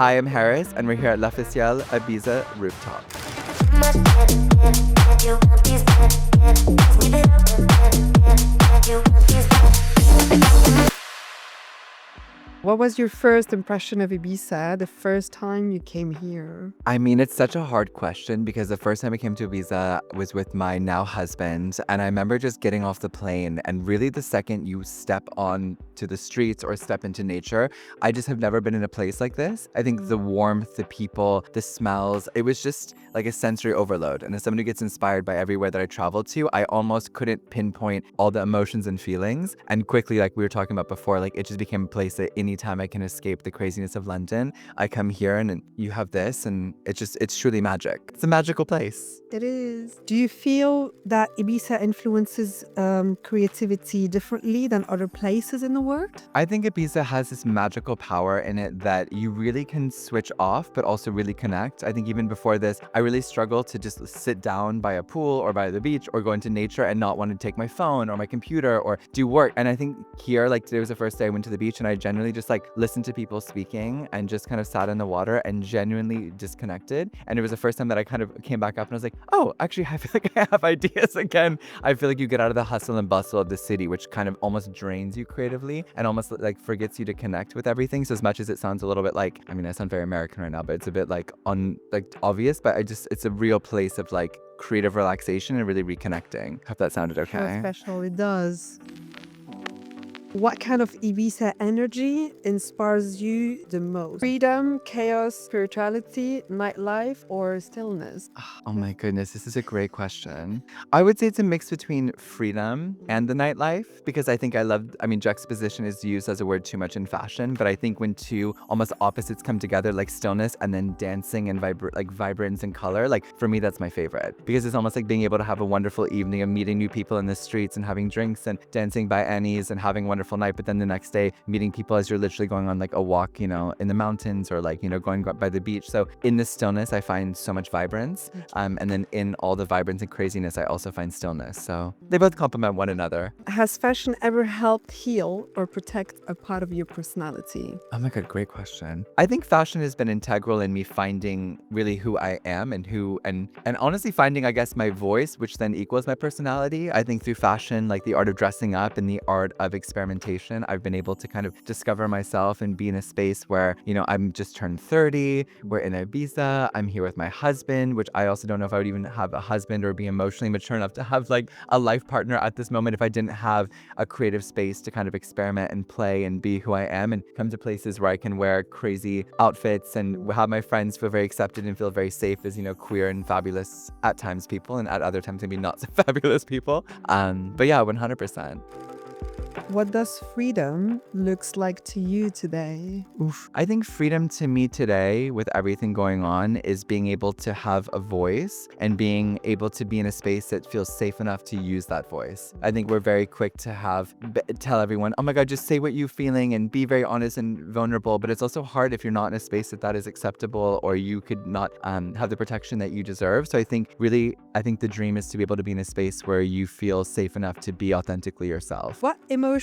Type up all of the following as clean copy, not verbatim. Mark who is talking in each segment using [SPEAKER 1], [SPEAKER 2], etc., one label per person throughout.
[SPEAKER 1] Hi, I'm Harris, and we're here at L'Officiel Ibiza Rooftop.
[SPEAKER 2] What was your first impression of Ibiza the first time you came here?
[SPEAKER 1] I mean, it's such a hard question because the first time I came to Ibiza was with my now husband. And I remember just getting off the plane, and really the second you step on to the streets or step into nature, I just have never been in a place like this. I think the warmth, the people, the smells, it was just like a sensory overload. And as someone who gets inspired by everywhere that I travel to, I almost couldn't pinpoint all the emotions and feelings. And quickly, like we were talking about before, like it just became a place that anytime I can escape the craziness of London, I come here and you have this, and it's truly magic. It's a magical place.
[SPEAKER 2] It is. Do you feel that Ibiza influences creativity differently than other places in the world?
[SPEAKER 1] I think Ibiza has this magical power in it that you really can switch off, but also really connect. I think even before this, I really struggled to just sit down by a pool or by the beach or go into nature and not want to take my phone or my computer or do work. And I think here, like today was the first day I went to the beach, and I genuinely just like listened to people speaking and just kind of sat in the water and genuinely disconnected. And it was the first time that I kind of came back up and I was like, oh, actually, I feel like I have ideas again. I feel like you get out of the hustle and bustle of the city, which kind of almost drains you creatively and almost like forgets you to connect with everything. So as much as it sounds a little bit like, I mean, I sound very American right now, but it's a bit like obvious, but it's a real place of like creative relaxation and really reconnecting. Hope that sounded
[SPEAKER 2] How
[SPEAKER 1] okay.
[SPEAKER 2] special it does. What kind of Ibiza energy inspires you the most? Freedom, chaos, spirituality, nightlife, or stillness?
[SPEAKER 1] Oh my goodness, this is a great question. I would say it's a mix between freedom and the nightlife, because I think I mean, juxtaposition is used as a word too much in fashion, but I think when two almost opposites come together, like stillness and then dancing and vibrance and color, like for me, that's my favorite, because it's almost like being able to have a wonderful evening of meeting new people in the streets and having drinks and dancing by Annie's and having a wonderful night. But then the next day, meeting people as you're literally going on like a walk, in the mountains or like, going by the beach. So in the stillness, I find so much vibrance. And then in all the vibrance and craziness, I also find stillness. So they both complement one another.
[SPEAKER 2] Has fashion ever helped heal or protect a part of your personality?
[SPEAKER 1] Oh my God, great question. I think fashion has been integral in me finding really who I am and honestly finding, I guess, my voice, which then equals my personality. I think through fashion, like the art of dressing up and the art of experimentation, I've been able to kind of discover myself and be in a space where, I'm just turned 30, we're in Ibiza, I'm here with my husband, which I also don't know if I would even have a husband or be emotionally mature enough to have like a life partner at this moment if I didn't have a creative space to kind of experiment and play and be who I am and come to places where I can wear crazy outfits and have my friends feel very accepted and feel very safe as, queer and fabulous at times people, and at other times maybe not so fabulous people. But yeah, 100%.
[SPEAKER 2] What does freedom looks like to you today?
[SPEAKER 1] Oof. I think freedom to me today, with everything going on, is being able to have a voice and being able to be in a space that feels safe enough to use that voice. I think we're very quick to tell everyone, oh my God, just say what you're feeling and be very honest and vulnerable. But it's also hard if you're not in a space that is acceptable, or you could not have the protection that you deserve. So I think the dream is to be able to be in a space where you feel safe enough to be authentically yourself.
[SPEAKER 2] What emotion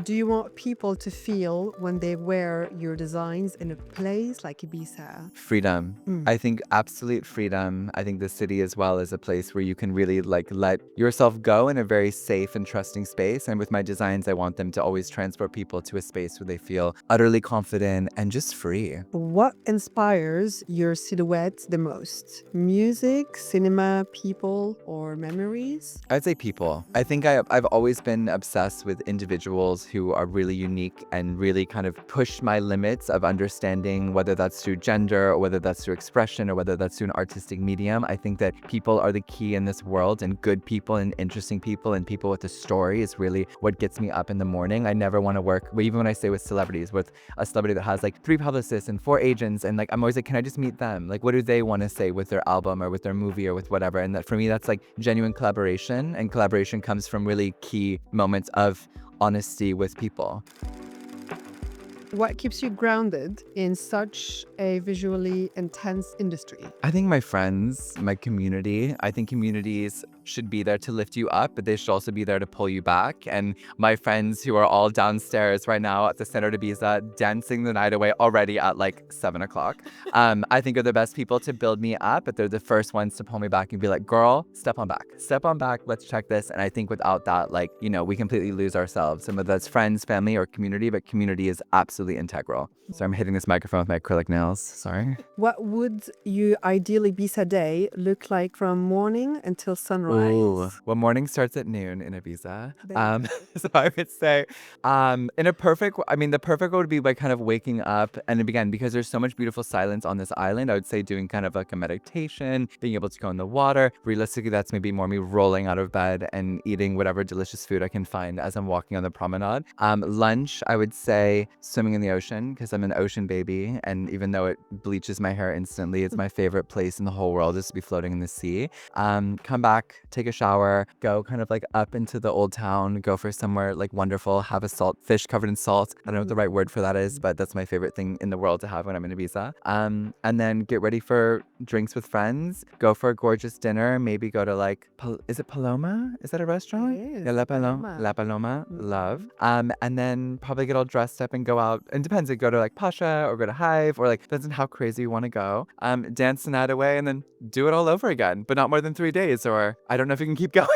[SPEAKER 2] do you want people to feel when they wear your designs in a place like Ibiza?
[SPEAKER 1] Freedom. I think absolute freedom. I think the city as well is a place where you can really like let yourself go in a very safe and trusting space. And with my designs, I want them to always transport people to a space where they feel utterly confident and just free.
[SPEAKER 2] What inspires your silhouette the most? Music, cinema, people, or memories?
[SPEAKER 1] I'd say people. I think I've always been obsessed with individuals who are really unique and really kind of push my limits of understanding, whether that's through gender or whether that's through expression or whether that's through an artistic medium. I think that people are the key in this world, and good people and interesting people and people with a story is really what gets me up in the morning. I never want to work, even when I say with celebrities, with a celebrity that has like 3 publicists and 4 agents, and like I'm always like, can I just meet them? Like, what do they want to say with their album or with their movie or with whatever? And that for me, that's like genuine collaboration, and collaboration comes from really key moments of honesty with people.
[SPEAKER 2] What keeps you grounded in such a visually intense industry?
[SPEAKER 1] I think my friends, my community. I think communities should be there to lift you up, but they should also be there to pull you back. And my friends who are all downstairs right now at the Standard Ibiza dancing the night away already at like 7 o'clock, I think are the best people to build me up, but they're the first ones to pull me back and be like, girl, step on back, let's check this. And I think without that, like, you know, we completely lose ourselves. And whether that's friends, family, or community, but community is absolutely integral. So I'm hitting this microphone with my acrylic nails, sorry.
[SPEAKER 2] What would your ideal Ibiza day look like from morning until sunrise?
[SPEAKER 1] Ooh. Well, morning starts at noon in Ibiza.
[SPEAKER 2] There you
[SPEAKER 1] So I would say, in a perfect, I mean, the perfect would be by kind of waking up. And again, because there's so much beautiful silence on this island, I would say doing kind of like a meditation, being able to go in the water. Realistically, that's maybe more me rolling out of bed and eating whatever delicious food I can find as I'm walking on the promenade. Lunch, I would say swimming in the ocean, because I'm an ocean baby. And even though it bleaches my hair instantly, it's my favorite place in the whole world is to be floating in the sea. Come back, take a shower, go kind of like up into the old town, go for somewhere like wonderful, have a fish covered in salt. I don't know what the right word for that is, but that's my favorite thing in the world to have when I'm in Ibiza. And then get ready for drinks with friends, go for a gorgeous dinner, maybe go to like, is it Paloma? Is that a restaurant?
[SPEAKER 2] It is,
[SPEAKER 1] Yeah, La Paloma.
[SPEAKER 2] Paloma.
[SPEAKER 1] La Paloma, love. And then probably get all dressed up and go out. It depends, like go to like Pasha or go to Hive, or like depends on how crazy you want to go. Dance the night away and then do it all over again, but not more than 3 days, or I don't know if you can keep going.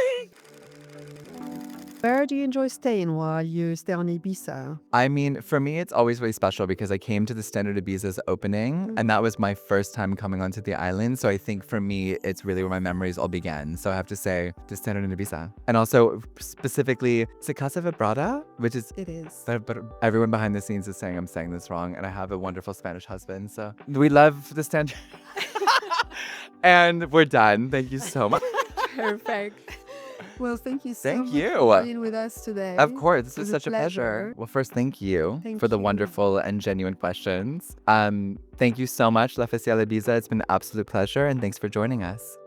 [SPEAKER 2] Where do you enjoy staying while you stay on Ibiza?
[SPEAKER 1] I mean, for me, it's always really special because I came to the Standard Ibiza's opening, and that was my first time coming onto the island. So I think for me, it's really where my memories all began. So I have to say, the Standard Ibiza. And also, specifically, it's Casa Privada, which is...
[SPEAKER 2] It is.
[SPEAKER 1] But everyone behind the scenes is saying I'm saying this wrong, and I have a wonderful Spanish husband. So we love the Standard. And we're done. Thank you so much.
[SPEAKER 2] Perfect. Well, thank you so
[SPEAKER 1] Thank
[SPEAKER 2] much
[SPEAKER 1] you.
[SPEAKER 2] for being with us today.
[SPEAKER 1] Of course, this
[SPEAKER 2] It
[SPEAKER 1] was
[SPEAKER 2] was a
[SPEAKER 1] such a pleasure.
[SPEAKER 2] pleasure.
[SPEAKER 1] Well, first, thank you
[SPEAKER 2] Thank
[SPEAKER 1] for the
[SPEAKER 2] you.
[SPEAKER 1] wonderful and genuine questions. Thank you so much, L'Officiel Ibiza. It's been an absolute pleasure, and thanks for joining us.